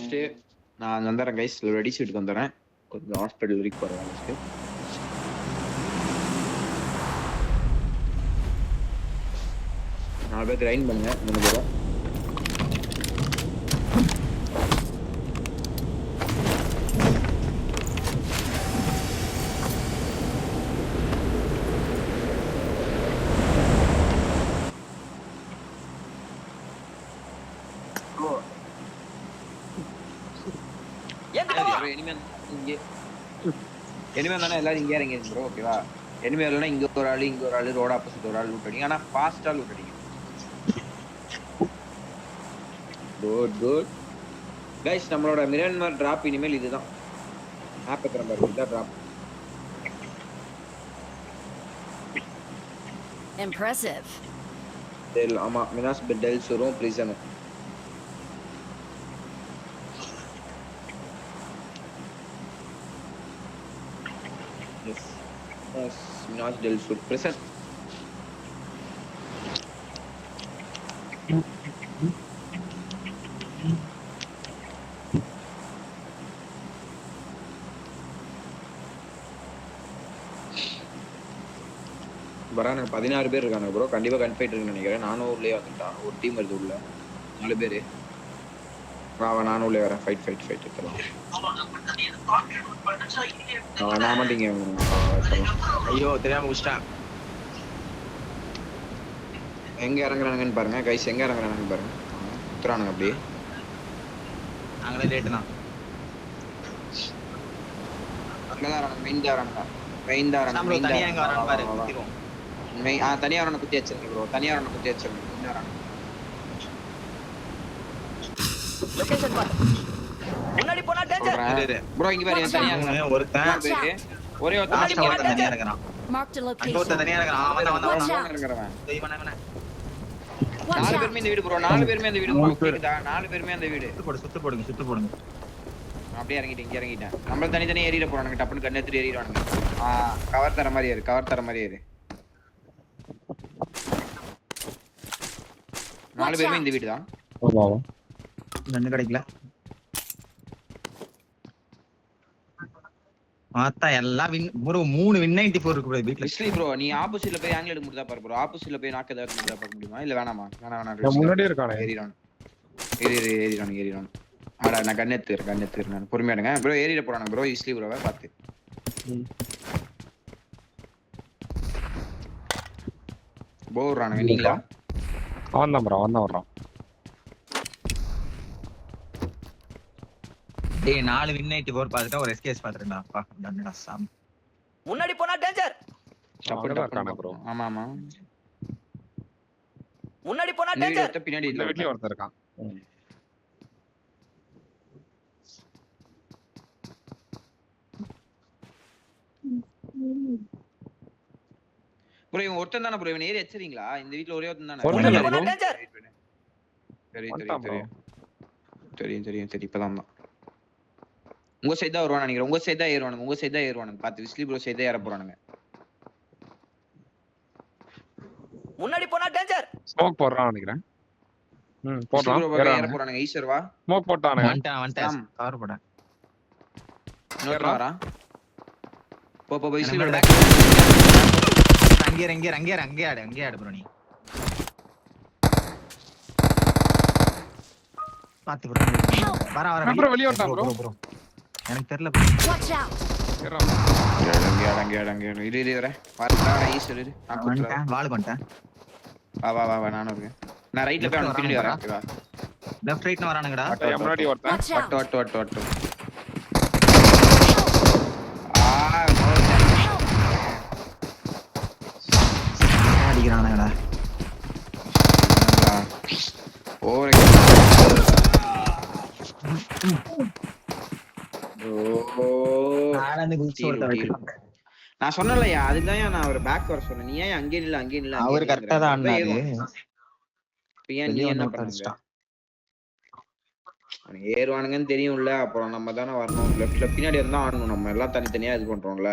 முடிச்சுட்டு நான் வந்துடுறேன் கைஸ். ரெடி சீட்டுக்கு வந்துடுறேன். கொஞ்சம் ஹாஸ்பிட்டல் வரைக்கும் போகிறேன் முடிச்சுட்டு. நாலு பேர் கிரைண்ட் பண்ணுங்க 3 பேரும். எனிமே தானே எல்லாரும் இங்கே இறங்கி ப்ரோ. ஓகேவா? எனிமே இல்லைன்னா இங்க ஒரு ஆளு ரோட ஆப்போசிட் ஒரு ஆள் லூட் அடிங்க. ஆனா ஃபாஸ்டா லூட் அடிங்க. Good guys. நம்மளோட மிரன்மார் டிராப் இனிமேல் இதுதான். ஆப் எத்தனை பாரு, இதுதான் டிராப். Impressive. ஆமா, மினாஸ் பெடல் சூரும் பிரிசன். Yes, Minas del Sur present. வரானுங்க 16 பேர் இருக்கானுங்க ப்ரோ. கண்டிப்பா கன் ஃபைட் இருக்குன்னு நினைக்கிறேன். நானும் உள்ளே வந்துட்டான். ஒரு டீம் வருது உள்ள 4 பேர். வா நானும் உள்ளே வரேன். ஃபைட் எடுத்துலாம். நான் மாட்டீங்க. ஐயோ தெரியாம முடிச்சிட்டேன். எங்க இறங்குறானுங்கன்னு பாருங்க கைஸ். எங்க இறங்குறானுங்கன்னு பாருங்க. உத்தரானுங்க அப்படியே. நாங்களே லேட்டுனா அங்கதான் மெயின் தாரானுங்க. தனியா எங்க வரான்னு பாரு. குத்திடுவோம். தனியா வரணும். குத்தி வச்சிருங்க ப்ரோ. தனியா வரணும். குத்தி வச்சிருங்க. Location பாரு. முன்னாடி போனா டேஞ்சர். ப்ரோ இங்க பாரு. தனியா ஒருத்தன் ஒரே ஒருத்தன் தனியா இருக்கறான். Mark the location. அங்க ஒருத்தன் தனியா இருக்கறான். அவன் இருக்கறவன். இவனே 4 பேருமே இந்த வீடு ப்ரோ. 4 பேருமே அந்த வீடு ப்ரோ. கேக்குதா? 4 பேருமே அந்த வீடு. சுத்து போடுங்க. அப்படியே இறங்கிட்டேன். நம்ம தனியா ஏறிட போறானுங்க. டப்புன்னு கண்ணு எடுத்து ஏறிடுவானுங்க. கவர் தர மாதிரி ஏறு. 4 பேருமே இந்த வீடு தான். ஆமா. நன்னு கிடைக்கல. மாத்தா எல்லாம் ஒரு 3 வின் 94 இருக்கு ப்ரோ வீட்ல. விஸ்லி ப்ரோ நீ ஆப்போசிட்ல போய் ஆங்கிள் எடுக்க முடியுதா பாரு ப்ரோ. ஆப்போசிட்ல போய் நாக்க ஏதாவது முடியுதா பார்க்க முடியுமா? இல்ல வேணாமா? நான் முன்னாடியே இருக்கானே. ஏறிறான். ஆடா நான் கண்ணு எடுத்துறேன். நான் பொறுமையா இருங்க ப்ரோ. ஏறிட போறானுங்க ப்ரோ. விஸ்லி ப்ரோவை பாத்து. போறானுங்க. நீங்களா? அவன் தான் வர்றான். டேய் 4 வின் 94 பாத்துட்டா ஒரு எஸ்கேஸ் பாத்துறேன்டா. அப்பா டன்னடா சாம். முன்னாடி போனா டேஞ்சர். அவன் இருக்கானே ப்ரோ. ஆமா. முன்னாடி போனா டேஞ்சர். பின்னாடி இந்த வீட்லயே ஒருத்தன் இருக்கான். ப்ரோ இவன் ஒருத்தன் தானே ப்ரோ. இவன் ஏறி எச்சறீங்களா? இந்த வீட்ல ஒரே ஒருத்தன் தானே. தெரியும். இப்பதான் உங்க சைடு தான் வருவானு நினைக்கிறேன். உங்க சைடு தான் ஏறுவானுங்க. பாத்து விஸ்லி ப்ரோ சைடு தான் ஏற போறானுங்க. முன்னாடி போனா டேஞ்சர். ஸ்மோக் போடுறான் நினைக்கிறேன். போடுறான். ஏற போறானுங்க. ஈஸ்வர் வா. ஸ்மோக் போட்டானுங்க. வந்துட்டான். கவர் போடு. இன்னொரு வரா. போ விஸ்லி ப்ரோ. அங்கே ஆடு ப்ரோ நீ. பாத்து ப்ரோ. வர ப்ரோ வெளிய வந்தான் ப்ரோ. எனக்கு தெரியல. Watch out. அடங்க இரு வரேன். வரடா ஈஸ்வர் இரு. நான் வந்துட்டேன். வால் பண்ணிட்டேன். வா நானும் இருக்கேன். நான் ரைட்ல போய் அவனுக்கு பின்னாடி வரேன். ஓகேவா? லெஃப்ட் ரைட்ல வரானுங்கடா. முன்னாடி ஒருத்தன். வட்டு. அடிக்கிறானுங்கடா. நான் சொன்னலையா அதுதான் நான் ஒரு பேக் வர சொன்னேன். நீ ஏன் அங்கே இல்ல அவர் கரெக்ட்டா தான் ஆடுனாரு. நீ என்ன பண்ணுங்க? ஏறுவானுங்கன்னு தெரியும்ல. அப்புறம் நம்ம தானே வரணும். லெஃப்ட்ல பின்னாடி இருந்தா ஆடணும். நம்ம எல்லாம் தனித்தனியா இது பண்றோம்ல.